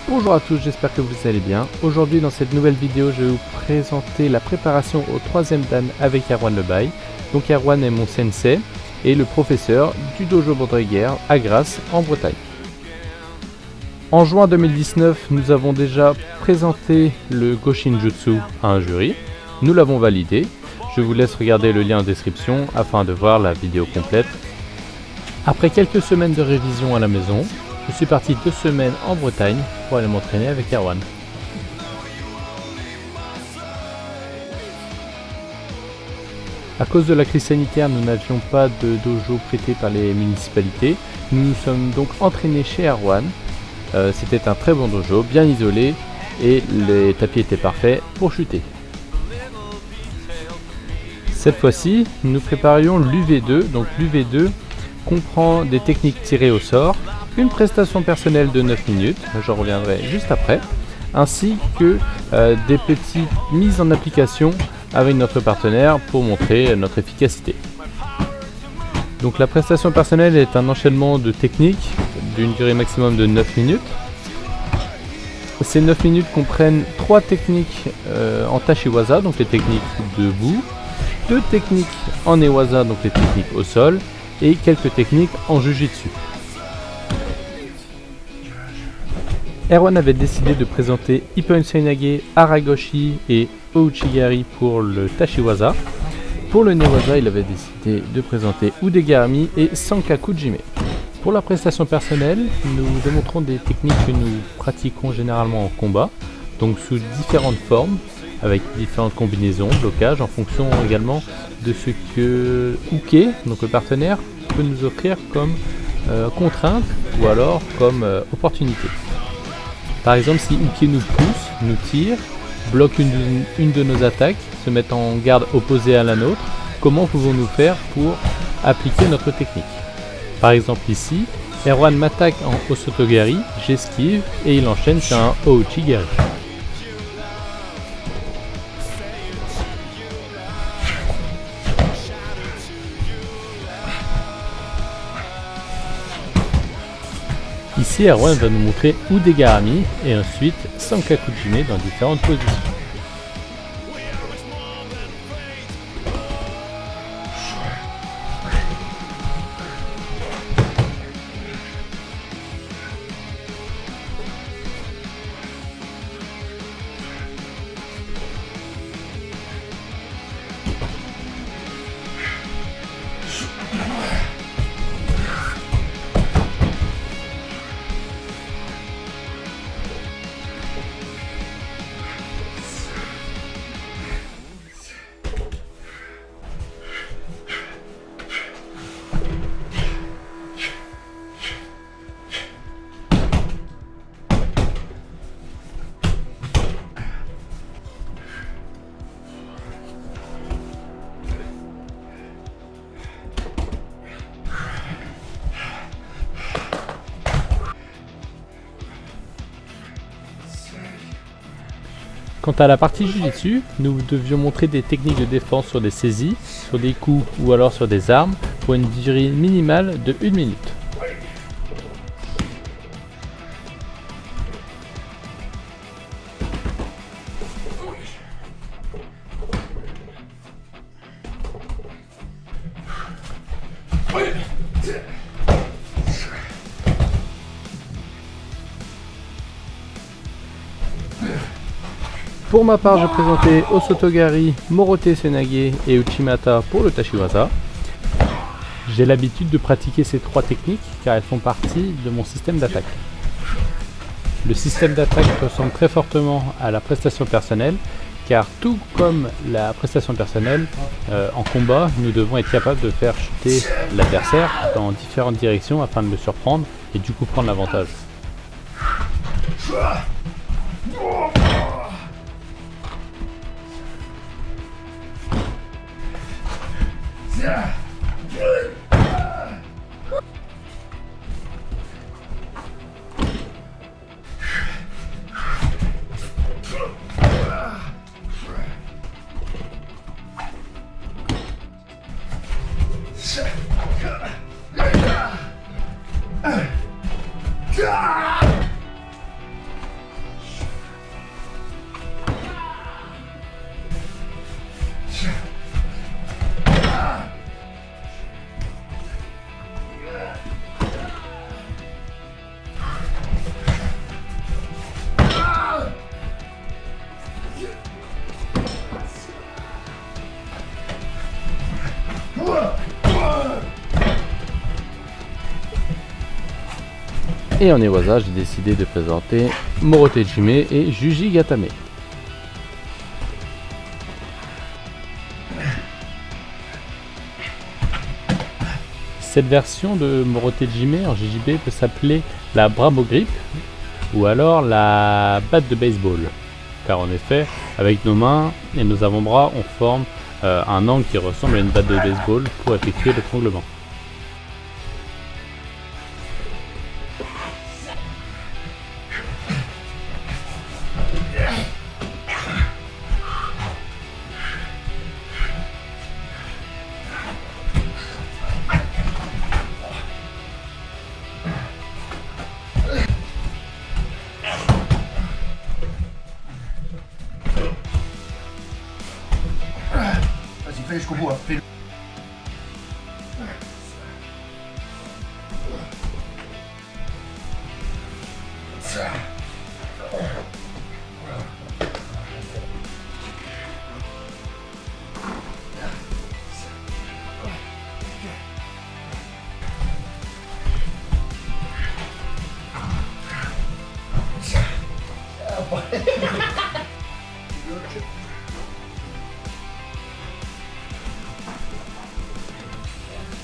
Bonjour à tous, j'espère que vous allez bien. Aujourd'hui dans cette nouvelle vidéo, je vais vous présenter la préparation au 3e dan avec Erwan Lebaille. Donc Erwan est mon sensei et le professeur du dojo Baudriguer à Grasse en Bretagne. En juin 2019, nous avons déjà présenté le Goshin Jutsu à un jury. Nous l'avons validé. Je vous laisse regarder le lien en description afin de voir la vidéo complète. Après quelques semaines de révision à la maison, je suis parti 2 semaines en Bretagne pour aller m'entraîner avec Erwan. À cause de la crise sanitaire, nous n'avions pas de dojo prêté par les municipalités. Nous nous sommes donc entraînés chez Erwan. C'était un très bon dojo, bien isolé, et les tapis étaient parfaits pour chuter. Cette fois-ci, nous préparions l'UV2. Donc l'UV2 comprend des techniques tirées au sort, une prestation personnelle de 9 minutes, j'en reviendrai juste après, ainsi que des petites mises en application avec notre partenaire pour montrer notre efficacité. Donc la prestation personnelle est un enchaînement de techniques d'une durée maximum de 9 minutes. Ces 9 minutes comprennent 3 techniques en Tachiwaza, donc les techniques debout, 2 techniques en Newaza, donc les techniques au sol, et quelques techniques en Jujitsu. Erwan avait décidé de présenter Ippon Seinage, Aragoshi et Ouchigari pour le Tachiwaza. Pour le Newaza, il avait décidé de présenter Udegarami et Sankakujime. Pour la prestation personnelle, nous démontrons des techniques que nous pratiquons généralement en combat, donc sous différentes formes, avec différentes combinaisons, blocages, en fonction également de ce que Uke, donc le partenaire, peut nous offrir comme contrainte ou alors comme opportunité. Par exemple, si Uke nous pousse, nous tire, bloque une de nos attaques, se met en garde opposée à la nôtre, comment pouvons-nous faire pour appliquer notre technique? Par exemple ici, Erwan m'attaque en Osotogari, j'esquive et il enchaîne sur un Ouchigari. Ici, Erwan va nous montrer Udegarami et ensuite Sankakujime dans différentes positions. Quant à la partie Jujitsu, nous devions montrer des techniques de défense sur des saisies, sur des coups ou alors sur des armes pour une durée minimale de 1 minute. Pour ma part, je présentais Osotogari, Morote Seinage et Uchimata pour le Tachiwaza. J'ai l'habitude de pratiquer ces 3 techniques car elles font partie de mon système d'attaque. Le système d'attaque ressemble très fortement à la prestation personnelle car tout comme la prestation personnelle, en combat, nous devons être capables de faire chuter l'adversaire dans différentes directions afin de le surprendre et du coup prendre l'avantage. Et en Newaza, j'ai décidé de présenter Morotejime et Juji Gatame. Cette version de Morotejime en JJB peut s'appeler la Bravo Grip ou alors la batte de baseball. Car en effet, avec nos mains et nos avant-bras, on forme un angle qui ressemble à une batte de baseball pour effectuer l'étranglement. Vas-y, fais jusqu'au bout, hein. Fais-le.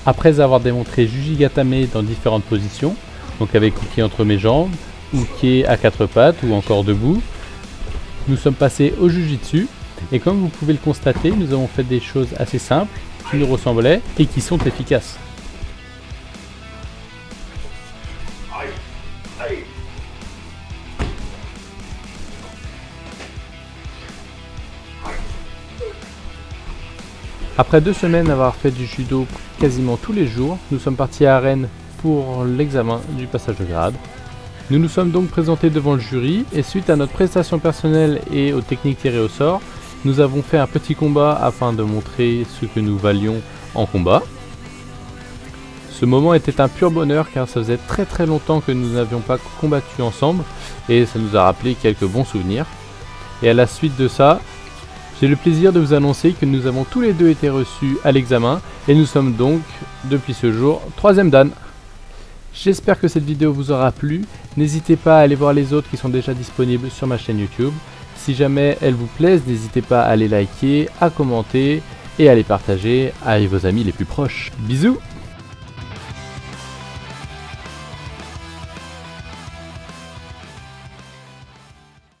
Après avoir démontré Juji Gatame dans différentes positions, donc avec Uke entre mes jambes, Uke à quatre pattes ou encore debout, nous sommes passés au Jujitsu et comme vous pouvez le constater, nous avons fait des choses assez simples, qui nous ressemblaient et qui sont efficaces. Après 2 semaines d'avoir fait du judo quasiment tous les jours, nous sommes partis à Rennes pour l'examen du passage de grade. Nous nous sommes donc présentés devant le jury et suite à notre prestation personnelle et aux techniques tirées au sort, nous avons fait un petit combat afin de montrer ce que nous valions en combat. Ce moment était un pur bonheur car ça faisait très longtemps que nous n'avions pas combattu ensemble et ça nous a rappelé quelques bons souvenirs. Et à la suite de ça, j'ai le plaisir de vous annoncer que nous avons tous les deux été reçus à l'examen et nous sommes donc, depuis ce jour, 3e dan. J'espère que cette vidéo vous aura plu. N'hésitez pas à aller voir les autres qui sont déjà disponibles sur ma chaîne YouTube. Si jamais elles vous plaisent, n'hésitez pas à les liker, à commenter et à les partager avec vos amis les plus proches. Bisous!